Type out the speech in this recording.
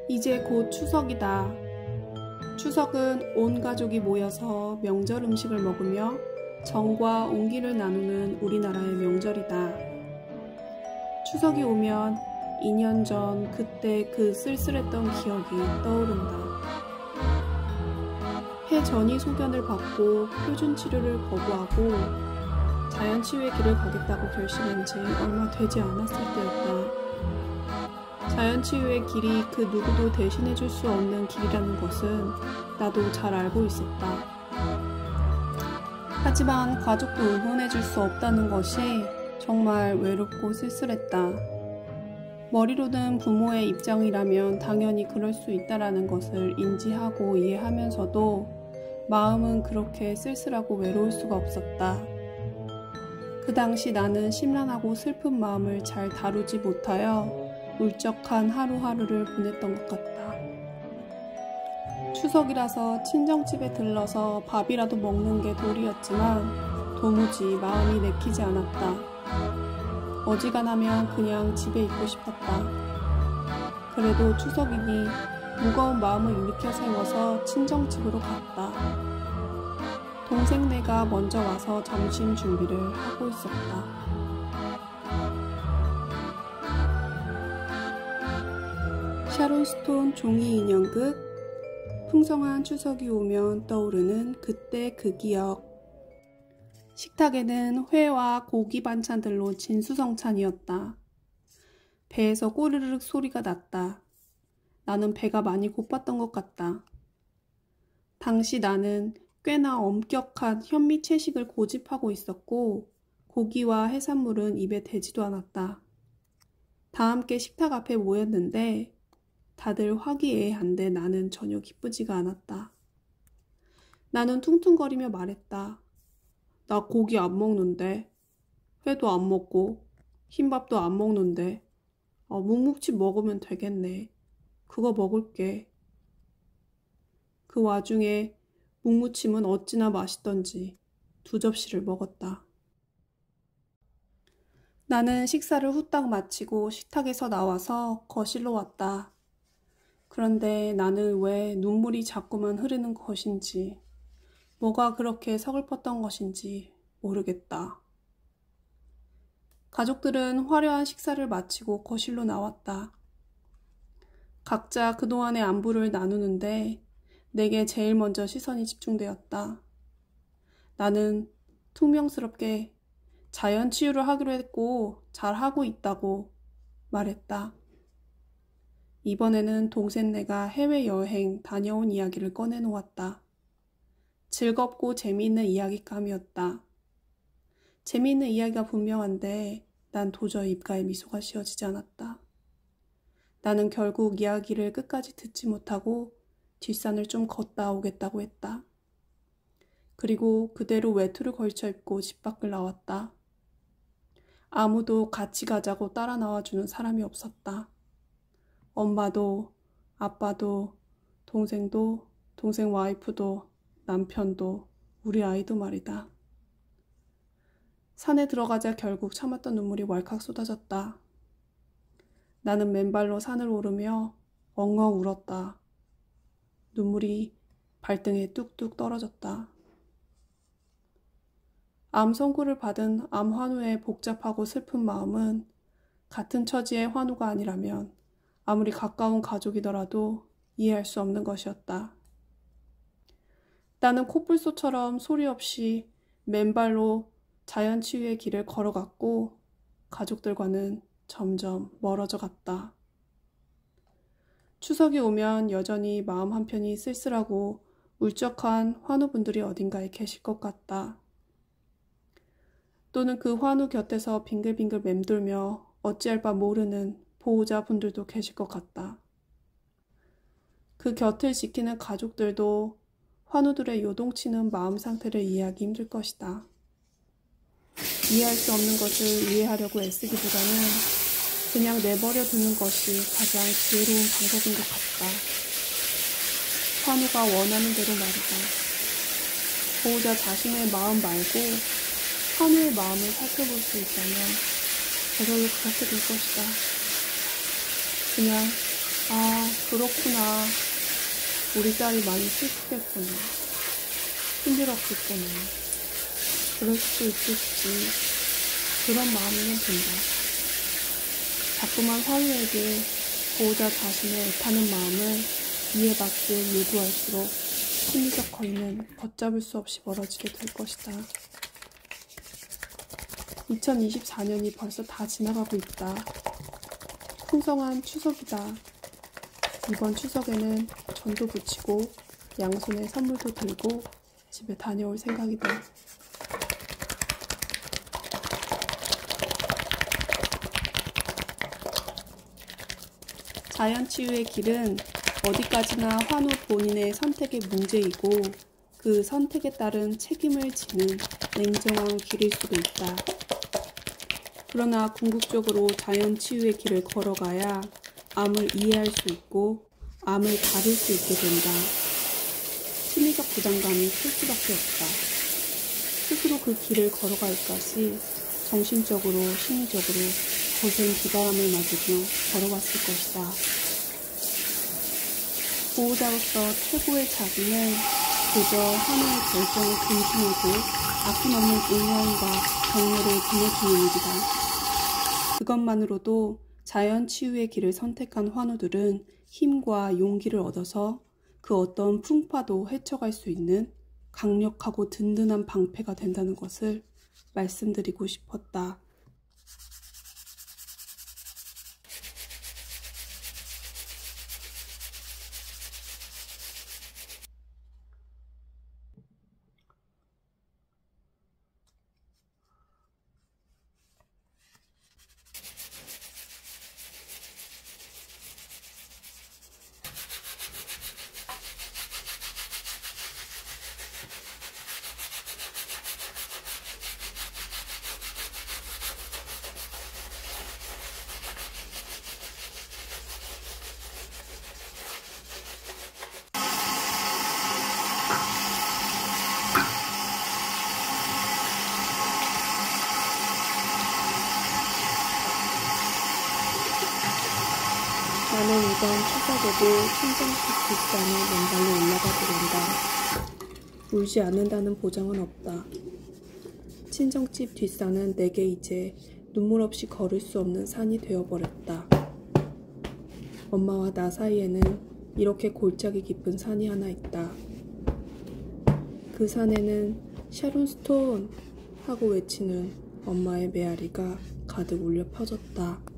이제 곧 추석이다. 추석은 온 가족이 모여서 명절 음식을 먹으며 정과 온기를 나누는 우리나라의 명절이다. 추석이 오면 2년 전 그때 그 쓸쓸했던 기억이 떠오른다. 해전이 소견을 받고 표준 치료를 거부하고 자연치유의 길을 가겠다고 결심한 지 얼마 되지 않았을 때였다. 자연치유의 길이 그 누구도 대신해줄 수 없는 길이라는 것은 나도 잘 알고 있었다. 하지만 가족도 응원해줄 수 없다는 것이 정말 외롭고 쓸쓸했다. 머리로는 부모의 입장이라면 당연히 그럴 수 있다라는 것을 인지하고 이해하면서도 마음은 그렇게 쓸쓸하고 외로울 수가 없었다. 그 당시 나는 심란하고 슬픈 마음을 잘 다루지 못하여 울적한 하루하루를 보냈던 것 같다. 추석이라서 친정집에 들러서 밥이라도 먹는 게 도리였지만 도무지 마음이 내키지 않았다. 어지간하면 그냥 집에 있고 싶었다. 그래도 추석이니 무거운 마음을 일으켜 세워서 친정집으로 갔다. 동생네가 먼저 와서 점심 준비를 하고 있었다. 샤론 스톤 종이 인형극 풍성한 추석이 오면 떠오르는 그때 그 기억. 식탁에는 회와 고기 반찬들로 진수성찬이었다. 배에서 꼬르륵 소리가 났다. 나는 배가 많이 고팠던 것 같다. 당시 나는 꽤나 엄격한 현미 채식을 고집하고 있었고 고기와 해산물은 입에 대지도 않았다. 다 함께 식탁 앞에 모였는데 다들 화기애애한데 나는 전혀 기쁘지가 않았다. 나는 퉁퉁거리며 말했다. 나 고기 안 먹는데, 회도 안 먹고, 흰밥도 안 먹는데, 묵묵집 먹으면 되겠네. 그거 먹을게. 그 와중에 묵무침은 어찌나 맛있던지 2접시를 먹었다. 나는 식사를 후딱 마치고 식탁에서 나와서 거실로 왔다. 그런데 나는 왜 눈물이 자꾸만 흐르는 것인지, 뭐가 그렇게 서글펐던 것인지 모르겠다. 가족들은 화려한 식사를 마치고 거실로 나왔다. 각자 그동안의 안부를 나누는데 내게 제일 먼저 시선이 집중되었다. 나는 퉁명스럽게 자연치유를 하기로 했고 잘하고 있다고 말했다. 이번에는 동생네가 해외여행 다녀온 이야기를 꺼내놓았다. 즐겁고 재미있는 이야기감이었다. 재미있는 이야기가 분명한데 난 도저히 입가에 미소가 씌어지지 않았다. 나는 결국 이야기를 끝까지 듣지 못하고 뒷산을 좀 걷다 오겠다고 했다. 그리고 그대로 외투를 걸쳐 입고 집 밖을 나왔다. 아무도 같이 가자고 따라 나와주는 사람이 없었다. 엄마도, 아빠도, 동생도, 동생 와이프도, 남편도, 우리 아이도 말이다. 산에 들어가자 결국 참았던 눈물이 왈칵 쏟아졌다. 나는 맨발로 산을 오르며 엉엉 울었다. 눈물이 발등에 뚝뚝 떨어졌다. 암 선고를 받은 암 환우의 복잡하고 슬픈 마음은 같은 처지의 환우가 아니라면 아무리 가까운 가족이더라도 이해할 수 없는 것이었다. 나는 코뿔소처럼 소리 없이 맨발로 자연치유의 길을 걸어갔고 가족들과는 점점 멀어져 갔다. 추석이 오면 여전히 마음 한편이 쓸쓸하고 울적한 환우분들이 어딘가에 계실 것 같다. 또는 그 환우 곁에서 빙글빙글 맴돌며 어찌할 바 모르는 보호자분들도 계실 것 같다. 그 곁을 지키는 가족들도 환우들의 요동치는 마음 상태를 이해하기 힘들 것이다. 이해할 수 없는 것을 이해하려고 애쓰기보다는 그냥 내버려 두는 것이 가장 지혜로운 방법인 것 같다. 환우가 원하는 대로 말이다. 보호자 자신의 마음 말고 환우의 마음을 살펴볼 수 있다면 저절로 그렇게 될 것이다. 그냥 아, 그렇구나. 우리 딸이 많이 슬프겠구나. 힘들었겠구나. 그럴 수도 있겠지. 그런 마음이면 된다. 자꾸만 화우에게 보호자 자신의 애타는 마음을 이해받길 요구할수록 심리적 거리는 걷잡을 수 없이 멀어지게 될 것이다. 2024년이 벌써 다 지나가고 있다. 풍성한 추석이다. 이번 추석에는 전도 붙이고 양손에 선물도 들고 집에 다녀올 생각이다. 자연치유의 길은 어디까지나 환우 본인의 선택의 문제이고 그 선택에 따른 책임을 지는 냉정한 길일 수도 있다. 그러나 궁극적으로 자연치유의 길을 걸어가야 암을 이해할 수 있고 암을 다룰 수 있게 된다. 심리적 부담감이 클 수밖에 없다. 스스로 그 길을 걸어갈까지 정신적으로 심리적으로 거센 비바람을 맞으며 걸어왔을 것이다. 보호자로서 최고의 자비는 그저 하나의 결정을 존중하고 아낌없는 응원과 격려를 보내주는 일이다. 그것만으로도 자연치유의 길을 선택한 환우들은 힘과 용기를 얻어서 그 어떤 풍파도 헤쳐갈 수 있는 강력하고 든든한 방패가 된다는 것을 말씀드리고 싶었다. 나는 이번 추석에도 친정집 뒷산에 맨발로 올라가게 된다. 울지 않는다는 보장은 없다. 친정집 뒷산은 내게 이제 눈물 없이 걸을 수 없는 산이 되어버렸다. 엄마와 나 사이에는 이렇게 골짜기 깊은 산이 하나 있다. 그 산에는 샤론 스톤 하고 외치는 엄마의 메아리가 가득 울려 퍼졌다.